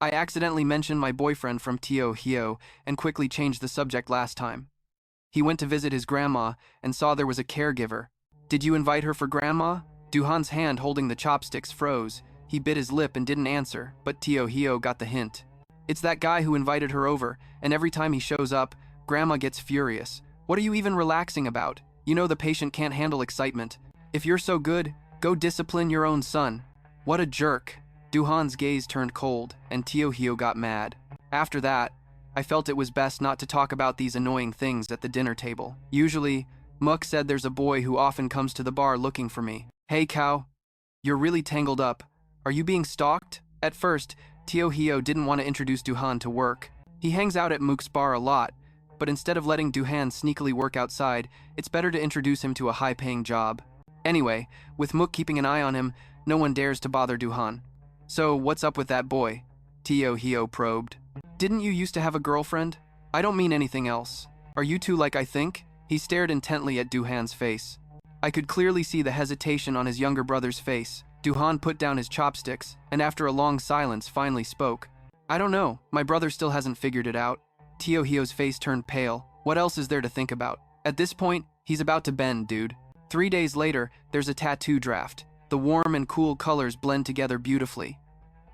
I accidentally mentioned my boyfriend from Tio Hio and quickly changed the subject last time. He went to visit his grandma and saw there was a caregiver. Did you invite her for grandma? Duhan's hand holding the chopsticks froze. He bit his lip and didn't answer, but Tio Hio got the hint. It's that guy who invited her over, and every time he shows up, grandma gets furious. What are you even relaxing about? You know the patient can't handle excitement. If you're so good, go discipline your own son. What a jerk. Duhan's gaze turned cold, and Tio Hio got mad. After that, I felt it was best not to talk about these annoying things at the dinner table. Usually, Mook said there's a boy who often comes to the bar looking for me. Hey cow, you're really tangled up. Are you being stalked? At first, Tio Hio didn't want to introduce Duhan to work. He hangs out at Mook's bar a lot, but instead of letting Duhan sneakily work outside, it's better to introduce him to a high-paying job. Anyway, with Mook keeping an eye on him, no one dares to bother Duhan. So, what's up with that boy? Tio Hio probed. Didn't you used to have a girlfriend? I don't mean anything else. Are you two like I think? He stared intently at Duhan's face. I could clearly see the hesitation on his younger brother's face. Duhan put down his chopsticks, and after a long silence, finally spoke. I don't know, my brother still hasn't figured it out. Tio Hio's face turned pale. What else is there to think about? At this point, he's about to bend, dude. 3 days later, there's a tattoo draft. The warm and cool colors blend together beautifully.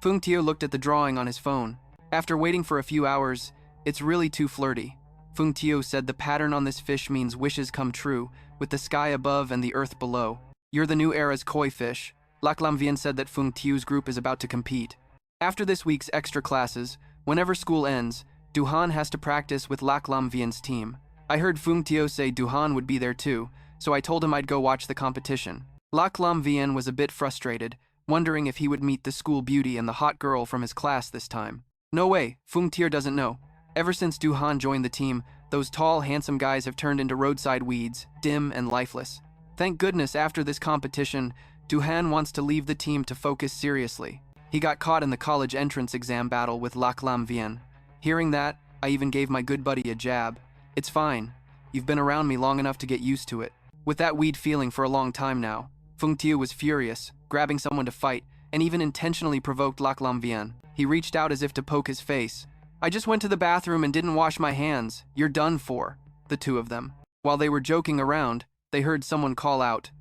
Fung Tio looked at the drawing on his phone. After waiting for a few hours, it's really too flirty. Fung Tio said the pattern on this fish means wishes come true, with the sky above and the earth below. You're the new era's koi fish. Lac Lam Vien said that Fung Tio's group is about to compete. After this week's extra classes, whenever school ends, Duhan has to practice with Lac Lam Vien's team. I heard Fung Tio say Duhan would be there too, so I told him I'd go watch the competition. Lac Lam Vien was a bit frustrated, wondering if he would meet the school beauty and the hot girl from his class this time. No way, Fung Tio doesn't know. Ever since Duhan joined the team, those tall, handsome guys have turned into roadside weeds, dim and lifeless. Thank goodness after this competition, Duhan wants to leave the team to focus seriously. He got caught in the college entrance exam battle with Lac Lam Vien. Hearing that, I even gave my good buddy a jab. It's fine. You've been around me long enough to get used to it. With that weed feeling for a long time now, Fung Tio was furious, grabbing someone to fight, and even intentionally provoked Lac Lam Vien. He reached out as if to poke his face. I just went to the bathroom and didn't wash my hands. You're done for, the two of them. While they were joking around, they heard someone call out.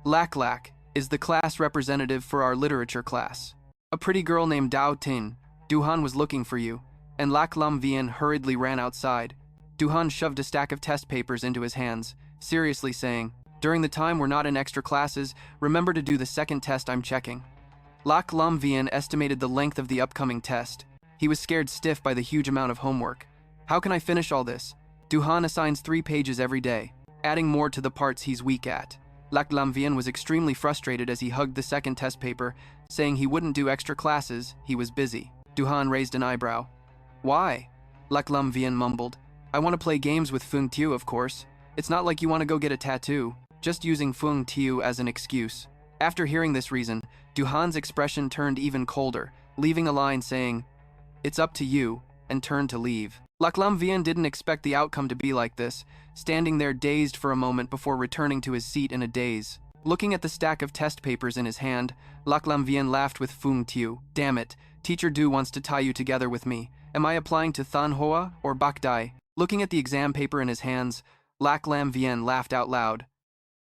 Lac Lac is the class representative for our literature class. A pretty girl named Dao Tin. Duhan was looking for you. And Lac Lam Vien hurriedly ran outside. Duhan shoved a stack of test papers into his hands, seriously saying, during the time we're not in extra classes, remember to do the second test I'm checking. Lac Lam Vien estimated the length of the upcoming test. He was scared stiff by the huge amount of homework. How can I finish all this? Duhan assigns 3 pages every day, adding more to the parts he's weak at. Lac Lam Vien was extremely frustrated as he hugged the second test paper, saying he wouldn't do extra classes, he was busy. Duhan raised an eyebrow. Why? Lac Lam Vien mumbled. I want to play games with Fung Tio, of course. It's not like you want to go get a tattoo, just using Fung Tio as an excuse. After hearing this reason, Duhan's expression turned even colder, leaving a line saying, it's up to you, and turned to leave. Lac Lam Vien didn't expect the outcome to be like this, standing there dazed for a moment before returning to his seat in a daze. Looking at the stack of test papers in his hand, Lac Lam Vien laughed with Fung Tio. Damn it, Teacher Du wants to tie you together with me. Am I applying to Than Hoa or Bak Dai? Looking at the exam paper in his hands, Lac Lam Vien laughed out loud.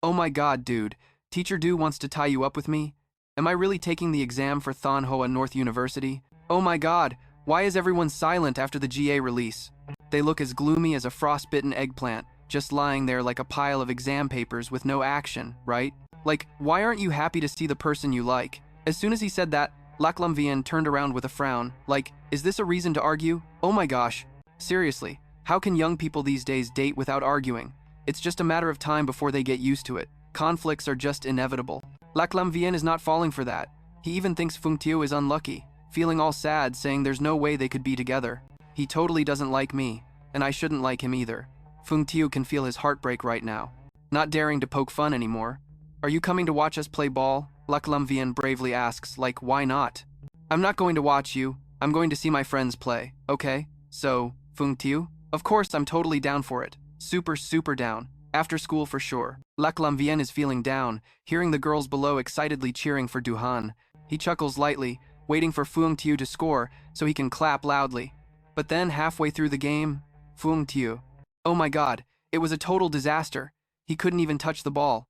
Oh my god, dude, Teacher Du wants to tie you up with me? Am I really taking the exam for Than Hoa North University? Oh my god, why is everyone silent after the GA release? They look as gloomy as a frostbitten eggplant, just lying there like a pile of exam papers with no action, right? Like, why aren't you happy to see the person you like? As soon as he said that, Lac Lam Vien turned around with a frown, like, is this a reason to argue? Oh my gosh. Seriously, how can young people these days date without arguing? It's just a matter of time before they get used to it. Conflicts are just inevitable. Lac Lam Vien is not falling for that. He even thinks Fung Tio is unlucky, feeling all sad, saying there's no way they could be together. He totally doesn't like me, and I shouldn't like him either. Fung Tio can feel his heartbreak right now, not daring to poke fun anymore. Are you coming to watch us play ball? Lac Lam Vien bravely asks, like, why not? I'm not going to watch you. I'm going to see my friends play, okay? So, Fung Tio? Of course, I'm totally down for it. Super down. After school for sure. Lac Lam Vien is feeling down, hearing the girls below excitedly cheering for Duhan. He chuckles lightly, waiting for Fung Tiu to score so he can clap loudly. But then, halfway through the game, Fung Tiu. Oh my god, it was a total disaster. He couldn't even touch the ball.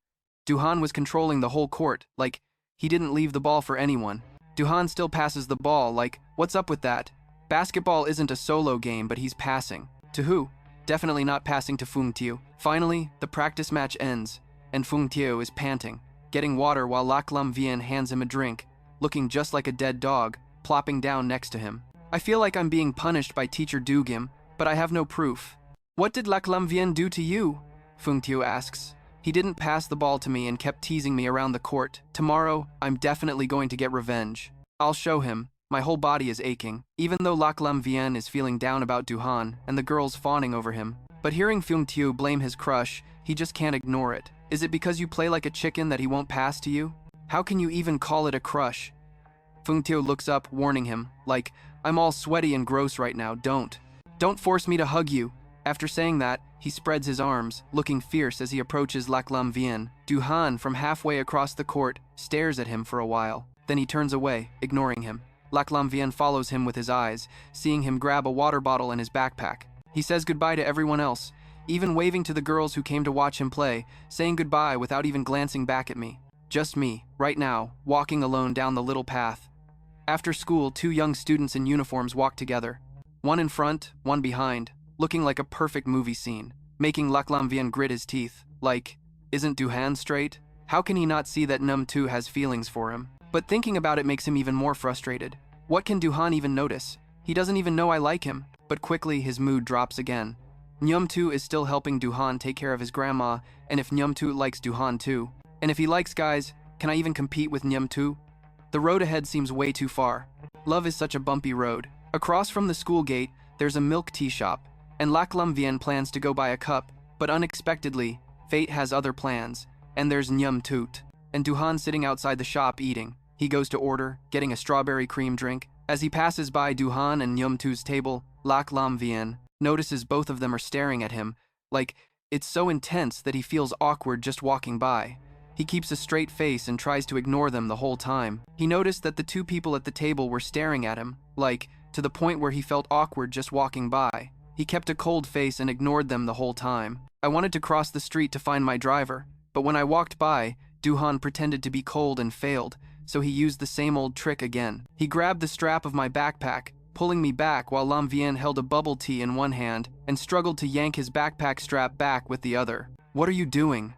Duhan was controlling the whole court, like, he didn't leave the ball for anyone. Duhan still passes the ball, like, what's up with that? Basketball isn't a solo game, but he's passing. To who? Definitely not passing to Fung Tiu. Finally, the practice match ends, and Fung Tiu is panting, getting water while Lac Lam Vien hands him a drink, looking just like a dead dog, plopping down next to him. I feel like I'm being punished by teacher Dugim, but I have no proof. What did Lac Lam Vien do to you? Fung Tiu asks. He didn't pass the ball to me and kept teasing me around the court. Tomorrow, I'm definitely going to get revenge. I'll show him. My whole body is aching, even though Lac Lam Vien is feeling down about Duhan and the girls fawning over him. But hearing Fung Tiu blame his crush, he just can't ignore it. Is it because you play like a chicken that he won't pass to you? How can you even call it a crush? Fung Tiu looks up, warning him, like, I'm all sweaty and gross right now, don't force me to hug you. After saying that, he spreads his arms, looking fierce as he approaches Lac Lam Vien. Duhan, from halfway across the court, stares at him for a while. Then he turns away, ignoring him. Lac Lam Vien follows him with his eyes, seeing him grab a water bottle in his backpack. He says goodbye to everyone else, even waving to the girls who came to watch him play, saying goodbye without even glancing back at me. Just me, right now, walking alone down the little path. After school, two young students in uniforms walk together. One in front, one behind, looking like a perfect movie scene, making Lac Lam Vien grit his teeth. Like, isn't Duhan straight? How can he not see that Num Tu has feelings for him? But thinking about it makes him even more frustrated. What can Duhan even notice? He doesn't even know I like him. But quickly, his mood drops again. Nyum Tu is still helping Duhan take care of his grandma, and if Nyum Tu likes Duhan too. And if he likes guys, can I even compete with Nyum Tu? The road ahead seems way too far. Love is such a bumpy road. Across from the school gate, there's a milk tea shop, and Lac Lam Vien plans to go buy a cup, but unexpectedly, fate has other plans, and there's Nyum Toot, and Duhan sitting outside the shop eating. He goes to order, getting a strawberry cream drink. As he passes by Duhan and Nyum Tu's table, Lac Lam Vien notices both of them are staring at him, like, it's so intense that he feels awkward just walking by. He keeps a straight face and tries to ignore them the whole time. He noticed that the two people at the table were staring at him, like, to the point where he felt awkward just walking by. He kept a cold face and ignored them the whole time. I wanted to cross the street to find my driver, but when I walked by, Duhan pretended to be cold and failed, so he used the same old trick again. He grabbed the strap of my backpack, pulling me back while Lam Vien held a bubble tea in one hand and struggled to yank his backpack strap back with the other. What are you doing?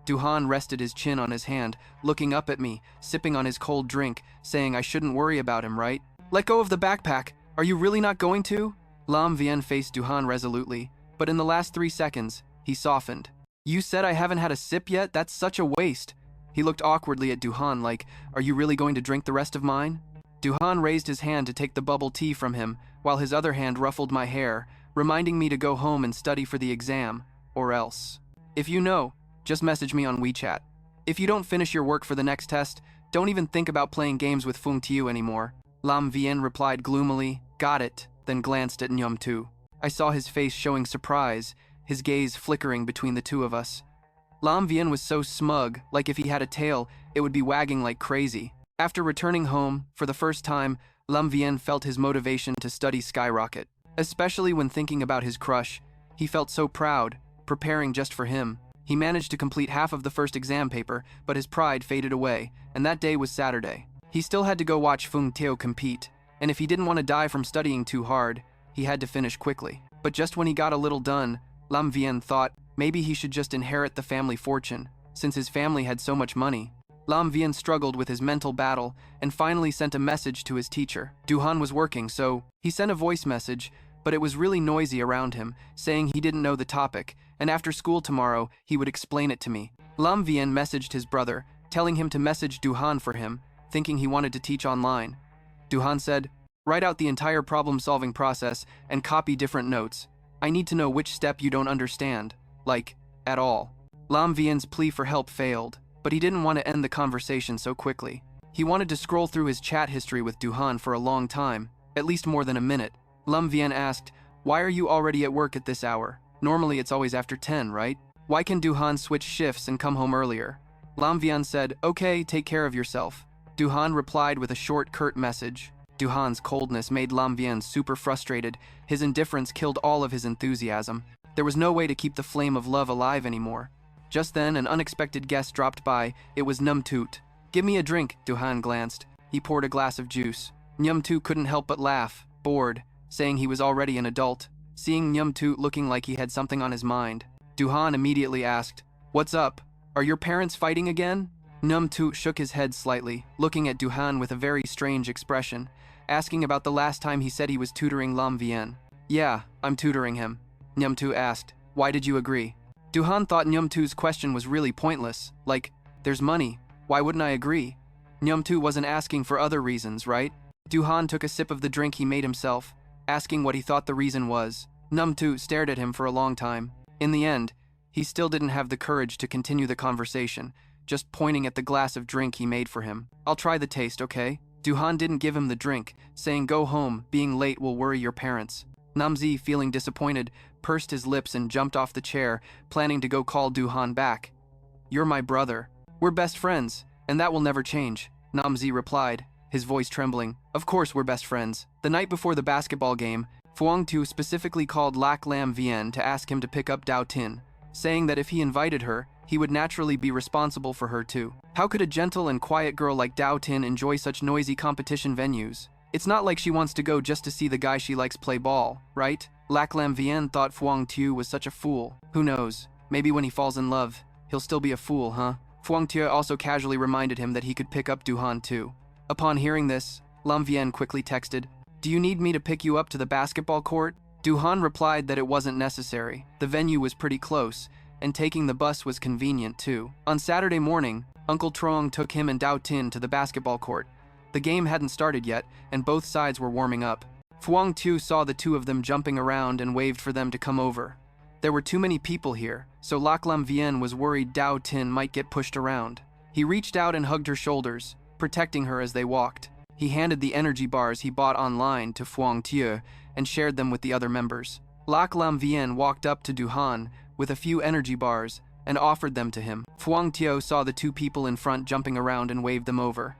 Duhan rested his chin on his hand, looking up at me, sipping on his cold drink, saying I shouldn't worry about him, right? Let go of the backpack. Are you really not going to? Lam Vien faced Duhan resolutely, but in the last 3 seconds, he softened. You said I haven't had a sip yet? That's such a waste. He looked awkwardly at Duhan like, are you really going to drink the rest of mine? Duhan raised his hand to take the bubble tea from him, while his other hand ruffled my hair, reminding me to go home and study for the exam, or else. If you know, just message me on WeChat. If you don't finish your work for the next test, don't even think about playing games with Fung Tiu anymore. Lam Vien replied gloomily, got it, then glanced at Nyum Tu. I saw his face showing surprise, his gaze flickering between the two of us. Lam Vien was so smug, like if he had a tail, it would be wagging like crazy. After returning home, for the first time, Lam Vien felt his motivation to study skyrocket. Especially when thinking about his crush, he felt so proud, preparing just for him. He managed to complete half of the first exam paper, but his pride faded away, and that day was Saturday. He still had to go watch Fung Tiu compete, and if he didn't want to die from studying too hard, he had to finish quickly. But just when he got a little done, Lam Vien thought maybe he should just inherit the family fortune, since his family had so much money. Lam Vien struggled with his mental battle and finally sent a message to his teacher. Duhan was working, so he sent a voice message, but it was really noisy around him, saying he didn't know the topic, and after school tomorrow, he would explain it to me. Lam Vien messaged his brother, telling him to message Duhan for him, thinking he wanted to teach online. Duhan said, write out the entire problem-solving process and copy different notes. I need to know which step you don't understand, like, at all. Lam Vien's plea for help failed, but he didn't want to end the conversation so quickly. He wanted to scroll through his chat history with Duhan for a long time, at least more than a minute. Lam Vien asked, why are you already at work at this hour? Normally it's always after 10, right? Why can Duhan switch shifts and come home earlier? Lam Vien said, okay, take care of yourself. Du-han replied with a short, curt message. Du-han's coldness made Lam Vian super frustrated. His indifference killed all of his enthusiasm. There was no way to keep the flame of love alive anymore. Just then, an unexpected guest dropped by. It was Num Toot. "Give me a drink," Du-han glanced. He poured a glass of juice. Num Toot couldn't help but laugh, bored, saying he was already an adult. Seeing Num Toot looking like he had something on his mind, Du-han immediately asked, "What's up? Are your parents fighting again?" Num Toot shook his head slightly, looking at Du-han with a very strange expression, asking about the last time he said he was tutoring Lam Vian. "Yeah, I'm tutoring him." Num Toot asked, "Why did you agree?" Du-han thought Num Toot's question was really pointless, like, "There's money, why wouldn't I agree?" Num Toot wasn't asking for other reasons, right? Du-han took a sip of the drink he made himself, asking what he thought the reason was. Num Toot stared at him for a long time. In the end, he still didn't have the courage to continue the conversation, just pointing at the glass of drink he made for him. "I'll try the taste, okay?" Du-han didn't give him the drink, saying, "Go home, being late will worry your parents." Namzi, feeling disappointed, pursed his lips and jumped off the chair, planning to go call Du-han back. "You're my brother. We're best friends, and that will never change," Namzi replied, his voice trembling. "Of course we're best friends." The night before the basketball game, Fuang Tu specifically called Lac Lam Vien to ask him to pick up Dao Tin, saying that if he invited her, he would naturally be responsible for her too. How could a gentle and quiet girl like Dao Tin enjoy such noisy competition venues? It's not like she wants to go just to see the guy she likes play ball, right? Lac Lam Vien thought Fuang Tu was such a fool. Who knows, maybe when he falls in love, he'll still be a fool, huh? Fuang Tu also casually reminded him that he could pick up Du-han too. Upon hearing this, Lam Vien quickly texted, "Do you need me to pick you up to the basketball court?" Du-han replied that it wasn't necessary. The venue was pretty close, and taking the bus was convenient too. On Saturday morning, Uncle Trong took him and Dao Tin to the basketball court. The game hadn't started yet, and both sides were warming up. Fuang Tu saw the two of them jumping around and waved for them to come over. There were too many people here, so Lac Lam Vien was worried Dao Tin might get pushed around. He reached out and hugged her shoulders, protecting her as they walked. He handed the energy bars he bought online to Fuang Tu and shared them with the other members. Lac Lam Vien walked up to Du-han with a few energy bars and offered them to him. Fuang Tu saw the two people in front jumping around and waved them over.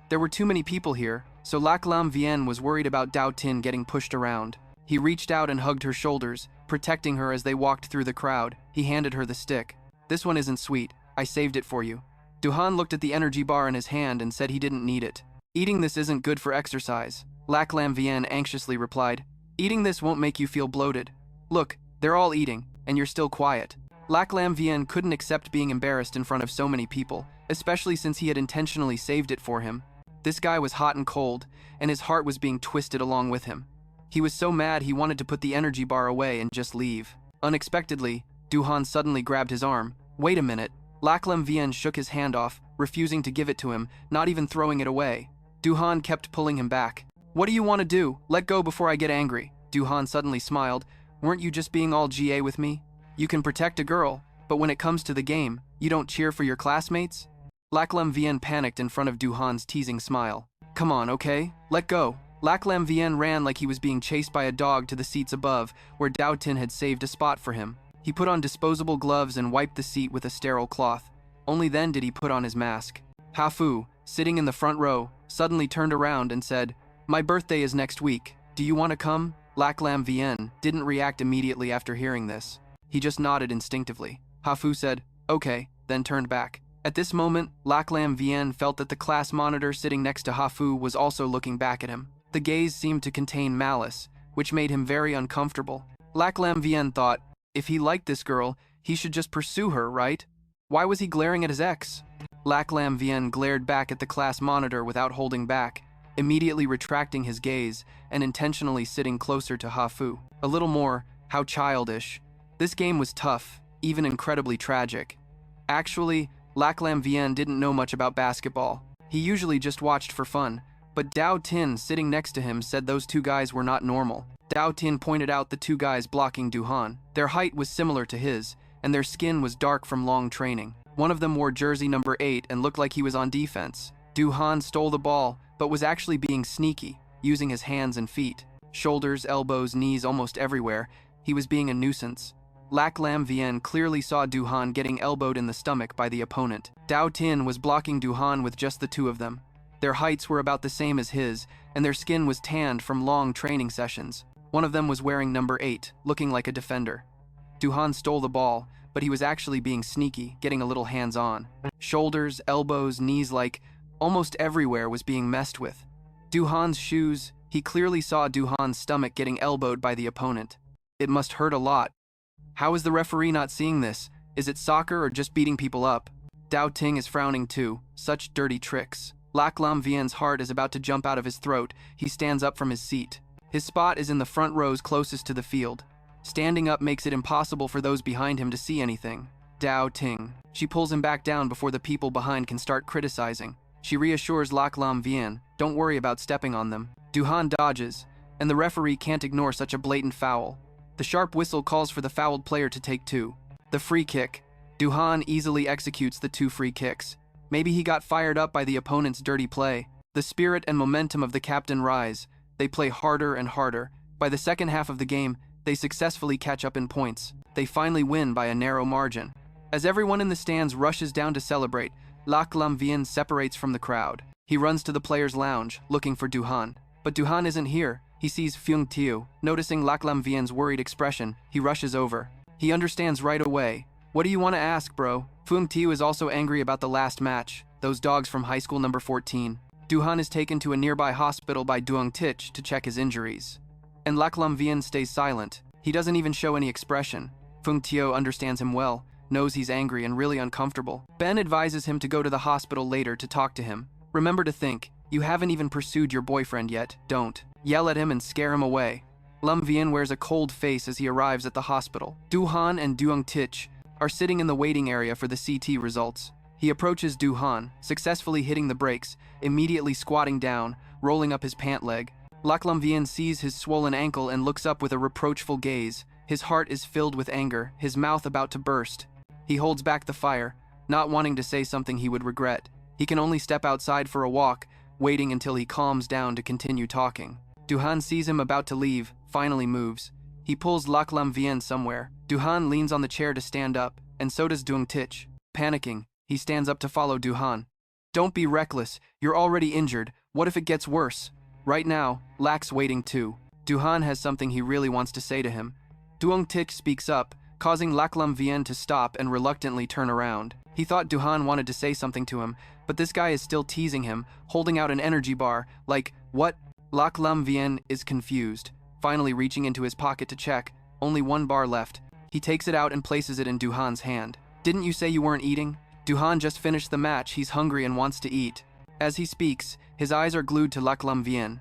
There were too many people here, so Lac Lam Vien was worried about Dao Tin getting pushed around. He reached out and hugged her shoulders, protecting her as they walked through the crowd. He handed her the stick. "This one isn't sweet. I saved it for you." Du-han looked at the energy bar in his hand and said he didn't need it. "Eating this isn't good for exercise." Lac Lam Vien anxiously replied, "Eating this won't make you feel bloated. Look, they're all eating, and you're still quiet." Lac Lam Vien couldn't accept being embarrassed in front of so many people, especially since he had intentionally saved it for him. This guy was hot and cold, and his heart was being twisted along with him. He was so mad he wanted to put the energy bar away and just leave. Unexpectedly, Du-han suddenly grabbed his arm. "Wait a minute." Lac Lam Vien shook his hand off, refusing to give it to him, not even throwing it away. Du-han kept pulling him back. "What do you want to do? Let go before I get angry." Du-han suddenly smiled. "Weren't you just being all GA with me? You can protect a girl, but when it comes to the game, you don't cheer for your classmates?" Lac Lam Vien panicked in front of Du-han's teasing smile. "Come on, okay? Let go." Lac Lam Vien ran like he was being chased by a dog to the seats above, where Dao Tin had saved a spot for him. He put on disposable gloves and wiped the seat with a sterile cloth. Only then did he put on his mask. Ha-Fu, sitting in the front row, suddenly turned around and said, "My birthday is next week. Do you want to come?" Lac Lam Vien didn't react immediately after hearing this. He just nodded instinctively. Ha-Fu said, "Okay," then turned back. At this moment, Lac Lam Vien felt that the class monitor sitting next to Ha-Fu was also looking back at him. The gaze seemed to contain malice, which made him very uncomfortable. Lac Lam Vien thought, if he liked this girl, he should just pursue her, right? Why was he glaring at his ex? Lac Lam Vien glared back at the class monitor without holding back, immediately retracting his gaze and intentionally sitting closer to Ha-Fu. A little more, how childish. This game was tough, even incredibly tragic. Actually, Lac Lam Vien didn't know much about basketball. He usually just watched for fun, but Dao Tin sitting next to him said those two guys were not normal. Dao Tin pointed out the two guys blocking Du-han. Their height was similar to his, and their skin was dark from long training. One of them wore jersey number 8 and looked like he was on defense. Du-han stole the ball, but was actually being sneaky, using his hands and feet. Shoulders, elbows, knees, almost everywhere. He was being a nuisance. Lac Lam Vien clearly saw Du-han getting elbowed in the stomach by the opponent. Dao Tin was blocking Du-han with just the two of them. Their heights were about the same as his, and their skin was tanned from long training sessions. One of them was wearing number 8, looking like a defender. Du-han stole the ball, but he was actually being sneaky, getting a little hands-on. Shoulders, elbows, knees, like almost everywhere was being messed with. Du-han's shoes, he clearly saw Du-han's stomach getting elbowed by the opponent. It must hurt a lot. How is the referee not seeing this? Is it soccer or just beating people up? Dao Ting is frowning too. Such dirty tricks. Lac Lam Vien's heart is about to jump out of his throat. He stands up from his seat. His spot is in the front rows closest to the field. Standing up makes it impossible for those behind him to see anything. Dao Ting. She pulls him back down before the people behind can start criticizing. She reassures Lac Lam Vien, don't worry about stepping on them. Du-han dodges, and the referee can't ignore such a blatant foul. The sharp whistle calls for the fouled player to take 2. The free kick. Du-han easily executes the 2 free kicks. Maybe he got fired up by the opponent's dirty play. The spirit and momentum of the captain rise. They play harder and harder. By the second half of the game, they successfully catch up in points. They finally win by a narrow margin. As everyone in the stands rushes down to celebrate, Lac Lam Vien separates from the crowd. He runs to the players' lounge, looking for Du-han. But Du-han isn't here. He sees Fung Tiu. Noticing Lac Lam Vien's worried expression, he rushes over. He understands right away. What do you want to ask, bro? Fung Tiu is also angry about the last match. Those dogs from high school number 14. Du-han is taken to a nearby hospital by Duong Tich to check his injuries. And Lac Lam Vien stays silent. He doesn't even show any expression. Fung Tiu understands him well, knows he's angry and really uncomfortable. Ben advises him to go to the hospital later to talk to him. Remember to think, you haven't even pursued your boyfriend yet, don't. Yell at him and scare him away. Lam Vien wears a cold face as he arrives at the hospital. Du-han and Duong Tich are sitting in the waiting area for the CT results. He approaches Du-han, successfully hitting the brakes, immediately squatting down, rolling up his pant leg. Lac Lam Vien sees his swollen ankle and looks up with a reproachful gaze. His heart is filled with anger, his mouth about to burst. He holds back the fire, not wanting to say something he would regret. He can only step outside for a walk, waiting until he calms down to continue talking. Du-han sees him about to leave, finally moves. He pulls Lac Lam Vien somewhere. Du-han leans on the chair to stand up, and so does Duong Tich. Panicking, he stands up to follow Du-han. Don't be reckless, you're already injured. What if it gets worse? Right now, Lac's waiting too. Du-han has something he really wants to say to him. Duong Tich speaks up, causing Lac Lam Vien to stop and reluctantly turn around. He thought Du-han wanted to say something to him, but this guy is still teasing him, holding out an energy bar, like, what? Lac Lam Vien is confused, finally reaching into his pocket to check. Only 1 bar left. He takes it out and places it in Du-han's hand. Didn't you say you weren't eating? Du-han just finished the match, he's hungry and wants to eat. As he speaks, his eyes are glued to Lac Lam Vien.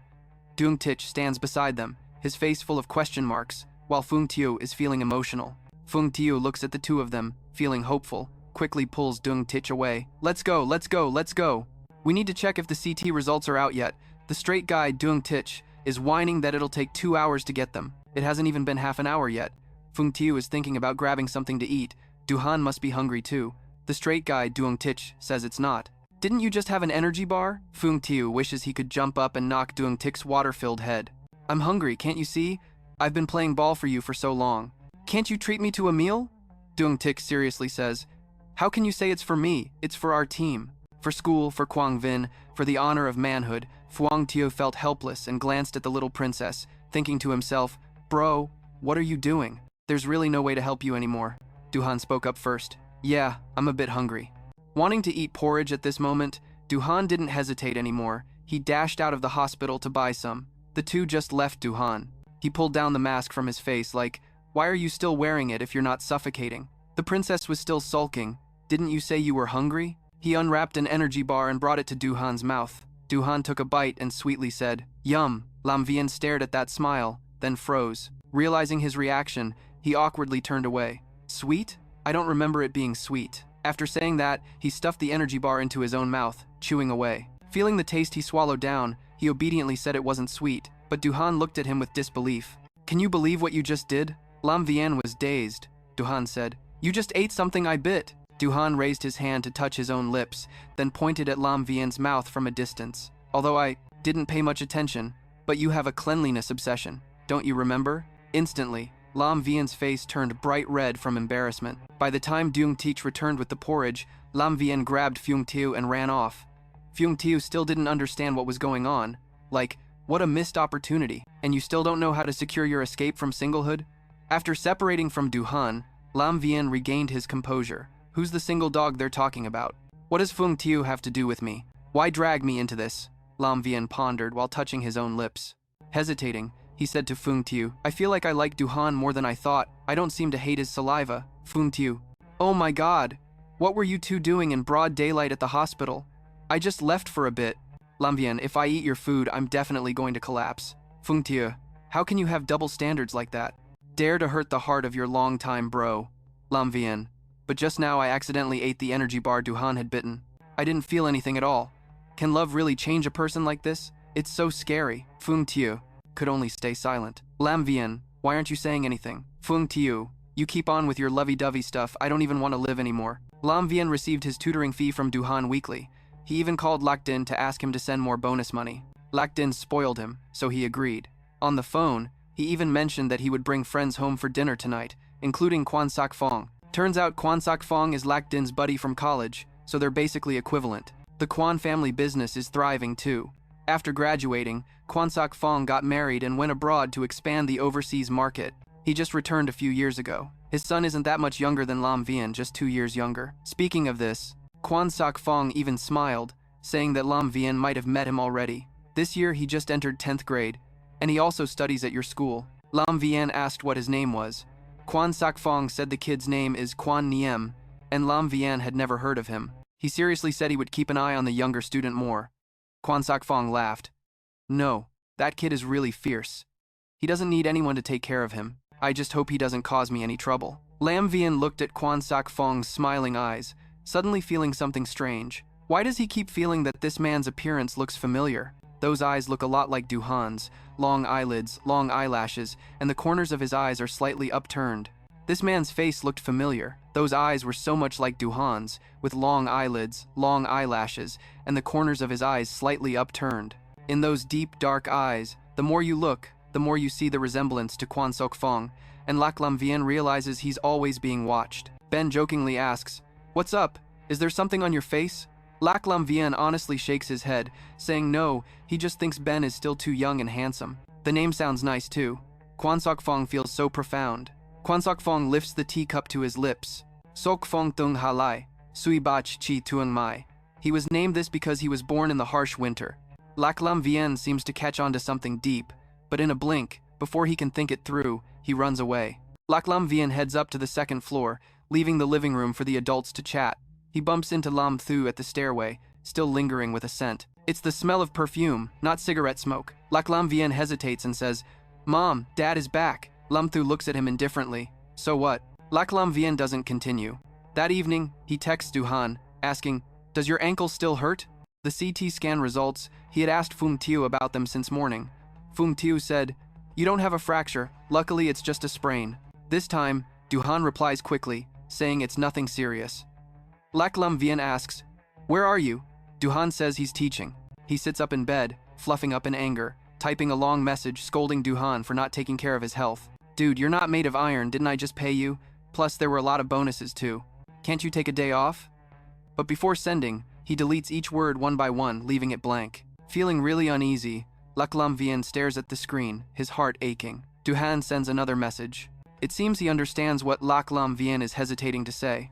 Duong Tich stands beside them, his face full of question marks, while Fung Tiu is feeling emotional. Fung Tiu looks at the two of them, feeling hopeful, quickly pulls Duong Tich away. Let's go, let's go, let's go. We need to check if the CT results are out yet. The straight guy, Duong Tich, is whining that it'll take 2 hours to get them. It hasn't even been half an hour yet. Fung Tiu is thinking about grabbing something to eat. Du-han must be hungry too. The straight guy, Duong Tich, says it's not. Didn't you just have an energy bar? Fung Tiu wishes he could jump up and knock Duong Tich's water-filled head. I'm hungry, can't you see? I've been playing ball for you for so long. Can't you treat me to a meal? Duong Tich seriously says, how can you say it's for me? It's for our team. For school, for Quang Vin, for the honor of manhood. Fung Tiu felt helpless and glanced at the little princess, thinking to himself, bro, what are you doing? There's really no way to help you anymore. Du-han spoke up first. Yeah, I'm a bit hungry. Wanting to eat porridge at this moment, Du-han didn't hesitate anymore. He dashed out of the hospital to buy some. The two just left Du-han. He pulled down the mask from his face like, why are you still wearing it if you're not suffocating? The princess was still sulking. Didn't you say you were hungry? He unwrapped an energy bar and brought it to Du-han's mouth. Du-han took a bite and sweetly said, yum. Lam Vien stared at that smile, then froze. Realizing his reaction, he awkwardly turned away. Sweet? I don't remember it being sweet. After saying that, he stuffed the energy bar into his own mouth, chewing away. Feeling the taste he swallowed down, he obediently said it wasn't sweet, but Du-han looked at him with disbelief. Can you believe what you just did? Lam Vien was dazed. Du-han said, you just ate something I bit. Du-han raised his hand to touch his own lips, then pointed at Lam Vien's mouth from a distance. Although I didn't pay much attention, but you have a cleanliness obsession, don't you remember? Instantly, Lam Vien's face turned bright red from embarrassment. By the time Duong Tich returned with the porridge, Lam Vien grabbed Fung Tiu and ran off. Fung Tiu still didn't understand what was going on. Like, what a missed opportunity. And you still don't know how to secure your escape from singlehood? After separating from Duhan, Lam Vian regained his composure. Who's the single dog they're talking about? What does Fung Tiu have to do with me? Why drag me into this? Lam Vian pondered while touching his own lips. Hesitating, he said to Fung Tiu, I feel like I like Duhan more than I thought. I don't seem to hate his saliva. Fung Tiu. Oh my god. What were you two doing in broad daylight at the hospital? I just left for a bit. Lam Vian, if I eat your food, I'm definitely going to collapse. Fung Tiu. How can you have double standards like that? Dare to hurt the heart of your longtime bro. Lam Vian. But just now I accidentally ate the energy bar Duhan had bitten. I didn't feel anything at all. Can love really change a person like this? It's so scary. Fung Tiu could only stay silent. Lam Vian, why aren't you saying anything? Fung Tiu, you keep on with your lovey-dovey stuff. I don't even want to live anymore. Lam Vian received his tutoring fee from Duhan weekly. He even called Lac Din to ask him to send more bonus money. Lac Din spoiled him, so he agreed. On the phone, he even mentioned that he would bring friends home for dinner tonight, including Quan Sak Fong. Turns out Quan Sak Fong is Lac Din's buddy from college, so they're basically equivalent. The Quan family business is thriving too. After graduating, Quan Sak Fong got married and went abroad to expand the overseas market. He just returned a few years ago. His son isn't that much younger than Lam Vian, just 2 years younger. Speaking of this, Quan Sak Fong even smiled, saying that Lam Vian might have met him already. This year he just entered 10th grade, and he also studies at your school. Lam Vian asked what his name was. Quan Sak Fong said the kid's name is Quan Niem, and Lam Vian had never heard of him. He seriously said he would keep an eye on the younger student more. Quan Sak Fong laughed. No, that kid is really fierce. He doesn't need anyone to take care of him. I just hope he doesn't cause me any trouble. Lam Vian looked at Quan Sak Fong's smiling eyes, suddenly feeling something strange. Why does he keep feeling that this man's appearance looks familiar? Those eyes look a lot like Duhan's, long eyelids, long eyelashes, and the corners of his eyes are slightly upturned. This man's face looked familiar. Those eyes were so much like Duhan's, with long eyelids, long eyelashes, and the corners of his eyes slightly upturned. In those deep, dark eyes, the more you look, the more you see the resemblance to Quan Sok Fong, and Lac Lam Vian realizes he's always being watched. Ben jokingly asks, What's up? Is there something on your face? Lac Lam Vian honestly shakes his head, saying no, he just thinks Ben is still too young and handsome. The name sounds nice too. Quan Sok Fong feels so profound. Quan Sok Fong lifts the teacup to his lips. Sok Fong Tung Halai, Sui Bach Chi Tuang Mai. He was named this because he was born in the harsh winter. Lac Lam Vian seems to catch on to something deep, but in a blink, before he can think it through, he runs away. Lac Lam Vian heads up to the second floor, leaving the living room for the adults to chat. He bumps into Lam Thu at the stairway, still lingering with a scent. It's the smell of perfume, not cigarette smoke. Lac Lam Vian hesitates and says, Mom, Dad is back. Lam Thu looks at him indifferently. So what? Lac Lam Vian doesn't continue. That evening, he texts Duhan, asking, Does your ankle still hurt? The CT scan results, he had asked Fung Tiu about them since morning. Fung Tiu said, You don't have a fracture, luckily it's just a sprain. This time, Duhan replies quickly, saying it's nothing serious. Lac Lam Vian asks, Where are you? Duhan says he's teaching. He sits up in bed, fluffing up in anger, typing a long message scolding Duhan for not taking care of his health. Dude, you're not made of iron, didn't I just pay you? Plus there were a lot of bonuses too. Can't you take a day off? But before sending, he deletes each word one by one, leaving it blank. Feeling really uneasy, Lac Lam Vian stares at the screen, his heart aching. Duhan sends another message. It seems he understands what Lac Lam Vian is hesitating to say.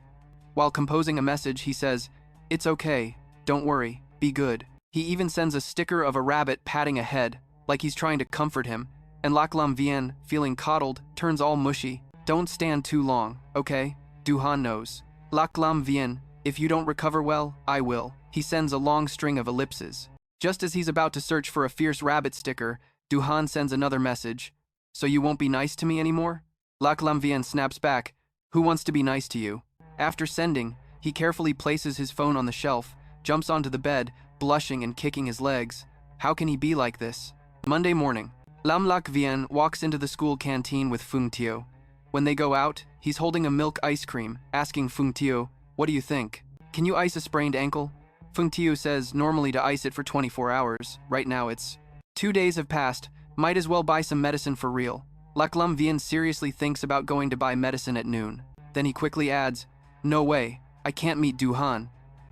While composing a message, he says, It's okay, don't worry, be good. He even sends a sticker of a rabbit patting a head, like he's trying to comfort him, and Lac Lam Vian, feeling coddled, turns all mushy. Don't stand too long, okay? Duhan knows. Lac Lam Vian, if you don't recover well, I will. He sends a long string of ellipses. Just as he's about to search for a fierce rabbit sticker, Duhan sends another message. So you won't be nice to me anymore? Lac Lam Vian snaps back. Who wants to be nice to you? After sending, he carefully places his phone on the shelf, jumps onto the bed, blushing and kicking his legs. How can he be like this? Monday morning. Lam Lac Vian walks into the school canteen with Fung Tiu. When they go out, he's holding a milk ice cream, asking Fung Tiu, What do you think? Can you ice a sprained ankle? Fung Tiu says normally to ice it for 24 hours. Right now it's 2 days have passed. Might as well buy some medicine for real. Lac Lam Vian seriously thinks about going to buy medicine at noon. Then he quickly adds, No way, I can't meet Duhan.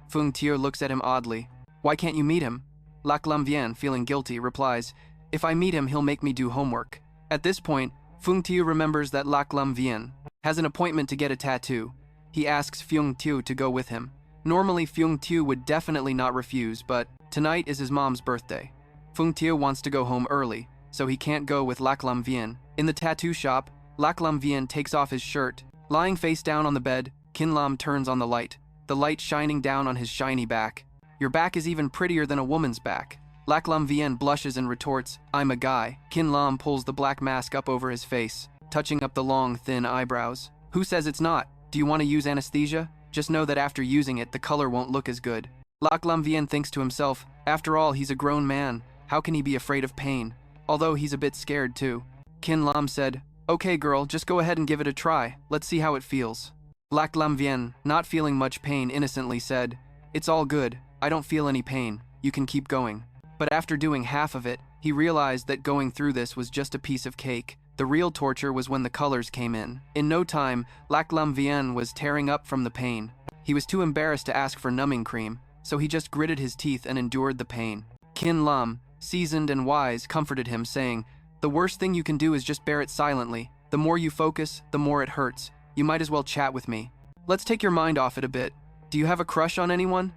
Fung Tiu looks at him oddly. Why can't you meet him? Lac Lam Vien, feeling guilty, replies, if I meet him, he'll make me do homework. At this point, Fung Tiu remembers that Lac Lam Vien has an appointment to get a tattoo. He asks Fung Tiu to go with him. Normally, Fung Tiu would definitely not refuse, but tonight is his mom's birthday. Fung Tiu wants to go home early, so he can't go with Lac Lam Vien. In the tattoo shop, Lac Lam Vien takes off his shirt. Lying face down on the bed, Kin Lam turns on the light shining down on his shiny back. Your back is even prettier than a woman's back. Lac Lam Vien blushes and retorts, I'm a guy. Kin Lam pulls the black mask up over his face, touching up the long, thin eyebrows. Who says it's not? Do you want to use anesthesia? Just know that after using it, the color won't look as good. Lac Lam Vien thinks to himself, after all, he's a grown man. How can he be afraid of pain? Although he's a bit scared too. Kin Lam said, okay girl, just go ahead and give it a try. Let's see how it feels. Lac Lam Vien, not feeling much pain, innocently said, it's all good. I don't feel any pain. You can keep going. But after doing half of it, he realized that going through this was just a piece of cake. The real torture was when the colors came in. In no time, Lac Lam Vien was tearing up from the pain. He was too embarrassed to ask for numbing cream, so he just gritted his teeth and endured the pain. Kin Lam, seasoned and wise, comforted him, saying, the worst thing you can do is just bear it silently. The more you focus, the more it hurts. You might as well chat with me. Let's take your mind off it a bit. Do you have a crush on anyone?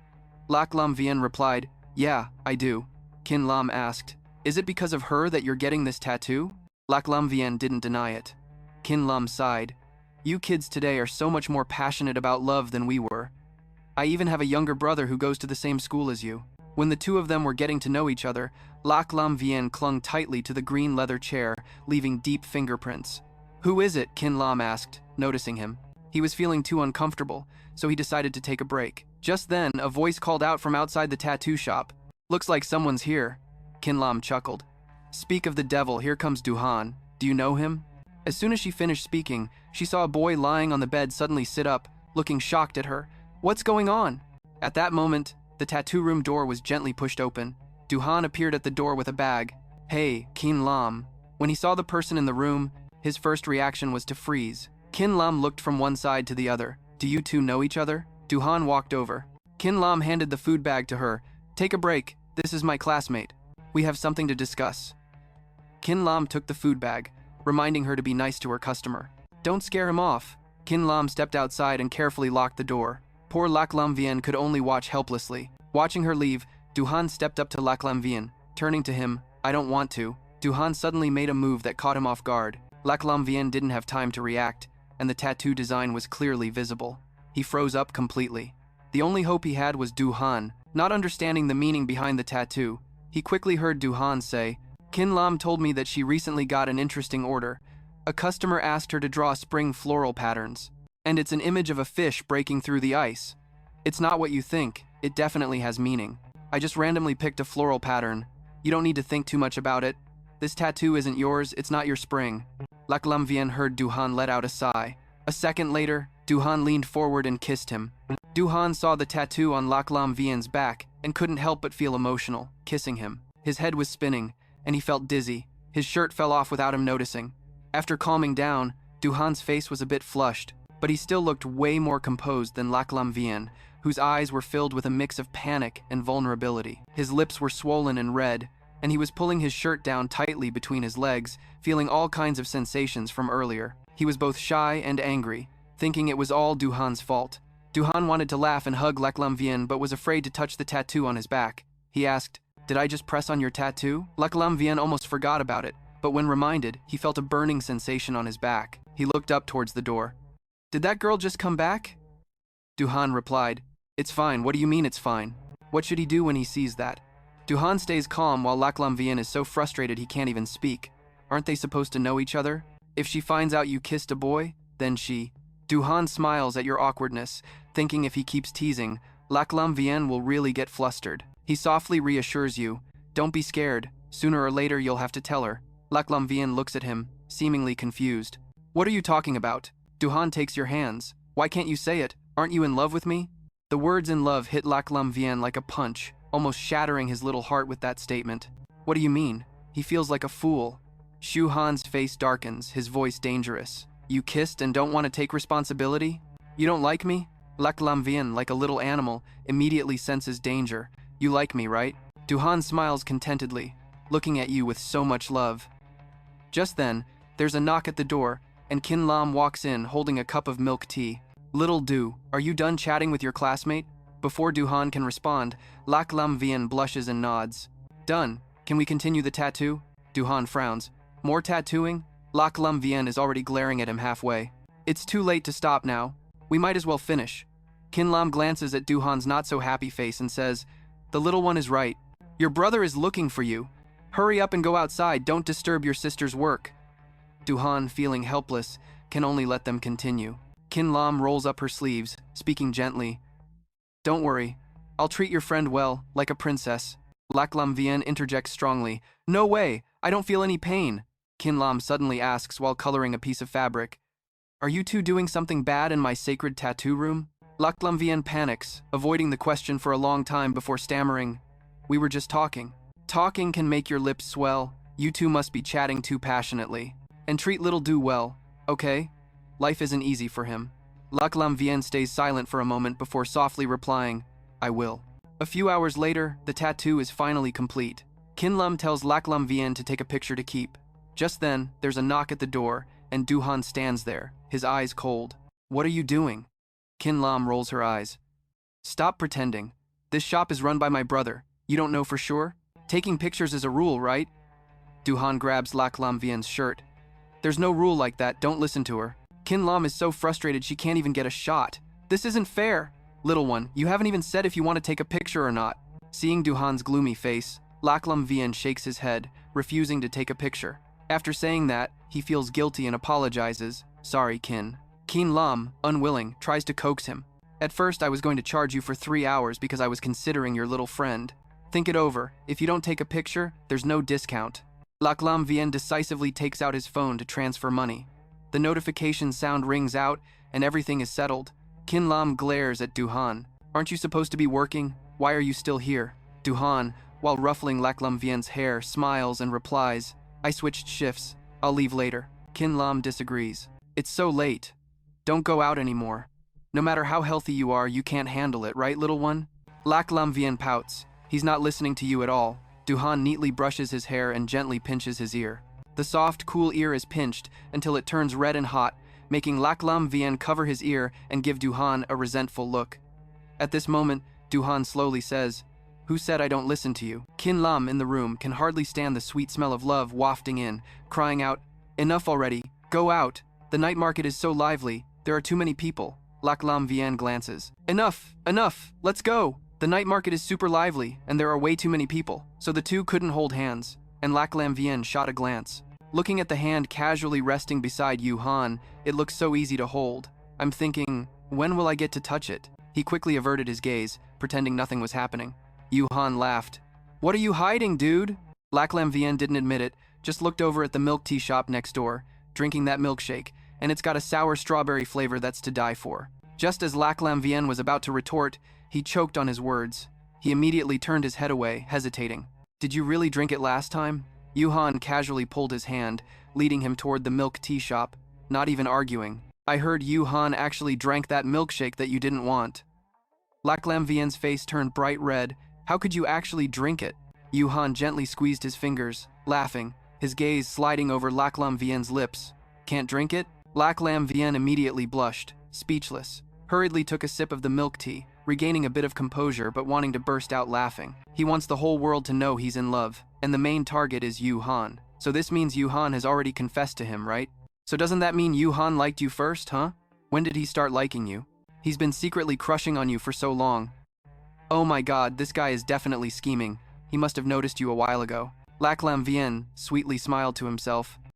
Lac Lam Vien replied, yeah, I do. Kin Lam asked, is it because of her that you're getting this tattoo? Lac Lam Vien didn't deny it. Kin Lam sighed. You kids today are so much more passionate about love than we were. I even have a younger brother who goes to the same school as you. When the two of them were getting to know each other, Lac Lam Vien clung tightly to the green leather chair, leaving deep fingerprints. Who is it? Kin Lam asked, noticing him. He was feeling too uncomfortable, so he decided to take a break. Just then, a voice called out from outside the tattoo shop. Looks like someone's here. Kin Lam chuckled. Speak of the devil, here comes Duhan. Do you know him? As soon as she finished speaking, she saw a boy lying on the bed suddenly sit up, looking shocked at her. What's going on? At that moment, the tattoo room door was gently pushed open. Duhan appeared at the door with a bag. Hey, Kin Lam. When he saw the person in the room, his first reaction was to freeze. Kin Lam looked from one side to the other. Do you two know each other? Duhan walked over. Kin Lam handed the food bag to her. Take a break. This is my classmate. We have something to discuss. Kin Lam took the food bag, reminding her to be nice to her customer. Don't scare him off. Kin Lam stepped outside and carefully locked the door. Poor Lac Lam Vien could only watch helplessly. Watching her leave, Duhan stepped up to Lac Lam Vien, turning to him, I don't want to. Duhan suddenly made a move that caught him off guard. Lac Lam Vien didn't have time to react, and the tattoo design was clearly visible. He froze up completely. The only hope he had was Duhan. Not understanding the meaning behind the tattoo, he quickly heard Duhan say, Kin Lam told me that she recently got an interesting order. A customer asked her to draw spring floral patterns. And it's an image of a fish breaking through the ice. It's not what you think. It definitely has meaning. I just randomly picked a floral pattern. You don't need to think too much about it. This tattoo isn't yours, it's not your spring. Lac Lam Vien heard Duhan let out a sigh. A second later, Duhan leaned forward and kissed him. Duhan saw the tattoo on Lac Lam Vien's back and couldn't help but feel emotional, kissing him. His head was spinning, and he felt dizzy. His shirt fell off without him noticing. After calming down, Duhan's face was a bit flushed, but he still looked way more composed than Lac Lam Vien, whose eyes were filled with a mix of panic and vulnerability. His lips were swollen and red, and he was pulling his shirt down tightly between his legs, feeling all kinds of sensations from earlier. He was both shy and angry, thinking it was all Duhan's fault. Duhan wanted to laugh and hug Lac Lam Vien, but was afraid to touch the tattoo on his back. He asked, Did I just press on your tattoo? Lac Lam Vien almost forgot about it, but when reminded, he felt a burning sensation on his back. He looked up towards the door. Did that girl just come back? Duhan replied, It's fine. What do you mean it's fine? What should he do when he sees that? Duhan stays calm while Lac Lam Vien is so frustrated he can't even speak. Aren't they supposed to know each other? If she finds out you kissed a boy, then she... Duhan smiles at your awkwardness, thinking if he keeps teasing, Lac Lam Vien will really get flustered. He softly reassures you, Don't be scared. Sooner or later you'll have to tell her. Lac Lam Vien looks at him, seemingly confused. What are you talking about? Duhan takes your hands. Why can't you say it? Aren't you in love with me? The words in love hit Lac Lam Vien like a punch, almost shattering his little heart with that statement. What do you mean? He feels like a fool. Shu Han's face darkens, his voice dangerous. You kissed and don't want to take responsibility? You don't like me? Lac Lam Vien, like a little animal, immediately senses danger. You like me, right? Du-han smiles contentedly, looking at you with so much love. Just then, there's a knock at the door, and Kin Lam walks in holding a cup of milk tea. Little Du, are you done chatting with your classmate? Before Du-han can respond, Lak Lam Vian blushes and nods. Done. Can we continue the tattoo? Du-han frowns. More tattooing? Lak Lam Vian is already glaring at him halfway. It's too late to stop now. We might as well finish. Kin Lam glances at Du-han's not-so-happy face and says, The little one is right. Your brother is looking for you. Hurry up and go outside, don't disturb your sister's work. Du-han, feeling helpless, can only let them continue. Kin Lam rolls up her sleeves, speaking gently. Don't worry, I'll treat your friend well, like a princess. Lak Lam Vian interjects strongly. No way, I don't feel any pain. Kin Lam suddenly asks while coloring a piece of fabric. Are you two doing something bad in my sacred tattoo room? Lak Lam Vian panics, avoiding the question for a long time before stammering. We were just talking. Talking can make your lips swell. You two must be chatting too passionately. And treat little Du well, okay? Life isn't easy for him. Lak Lam Vian stays silent for a moment before softly replying, I will. A few hours later, the tattoo is finally complete. Kin Lam tells Lak Lam Vian to take a picture to keep. Just then, there's a knock at the door, and Du-han stands there, his eyes cold. What are you doing? Kin Lam rolls her eyes. Stop pretending. This shop is run by my brother. You don't know for sure? Taking pictures is a rule, right? Du-han grabs Lak Lam Vian's shirt. There's no rule like that, don't listen to her. Kin Lam is so frustrated she can't even get a shot. This isn't fair. Little one, you haven't even said if you want to take a picture or not. Seeing Du-han's gloomy face, Lak Lam Vian shakes his head, refusing to take a picture. After saying that, he feels guilty and apologizes. Sorry, Kin. Kin Lam, unwilling, tries to coax him. At first, I was going to charge you for 3 hours because I was considering your little friend. Think it over. If you don't take a picture, there's no discount. Lak Lam Vian decisively takes out his phone to transfer money. The notification sound rings out, and everything is settled. Kin Lam glares at Du-han. Aren't you supposed to be working? Why are you still here? Du-han, while ruffling Lak Lam Vian's hair, smiles and replies, I switched shifts. I'll leave later. Kin Lam disagrees. It's so late. Don't go out anymore. No matter how healthy you are, you can't handle it, right, little one? Lak Lam Vian pouts. He's not listening to you at all. Du-han neatly brushes his hair and gently pinches his ear. The soft, cool ear is pinched until it turns red and hot, making Lak Lam Vian cover his ear and give Du-han a resentful look. At this moment, Du-han slowly says, Who said I don't listen to you? Kin Lam in the room can hardly stand the sweet smell of love wafting in, crying out, Enough already, go out. The night market is so lively, there are too many people. Lak Lam Vian glances. Enough, let's go. The night market is super lively, and there are way too many people, so the two couldn't hold hands, and Lak Lam Vian shot a glance. Looking at the hand casually resting beside Du-han, it looks so easy to hold. I'm thinking, when will I get to touch it? He quickly averted his gaze, pretending nothing was happening. Du-han laughed. What are you hiding, dude? Lak Lam Vian didn't admit it, just looked over at the milk tea shop next door, drinking that milkshake, and it's got a sour strawberry flavor that's to die for. Just as Lak Lam Vian was about to retort, he choked on his words. He immediately turned his head away, hesitating. Did you really drink it last time? Du-han casually pulled his hand, leading him toward the milk tea shop, not even arguing. I heard Du-han actually drank that milkshake that you didn't want. Lak Lam Vian's face turned bright red. How could you actually drink it? Du-han gently squeezed his fingers, laughing, his gaze sliding over Lak Lam Vian's lips. Can't drink it? Lak Lam Vian immediately blushed, speechless, hurriedly took a sip of the milk tea, regaining a bit of composure but wanting to burst out laughing. He wants the whole world to know he's in love, and the main target is Du-han. So this means Du-han has already confessed to him, right? So doesn't that mean Du-han liked you first, huh? When did he start liking you? He's been secretly crushing on you for so long. Oh my god, this guy is definitely scheming. He must have noticed you a while ago. Lak Lam Vian sweetly smiled to himself.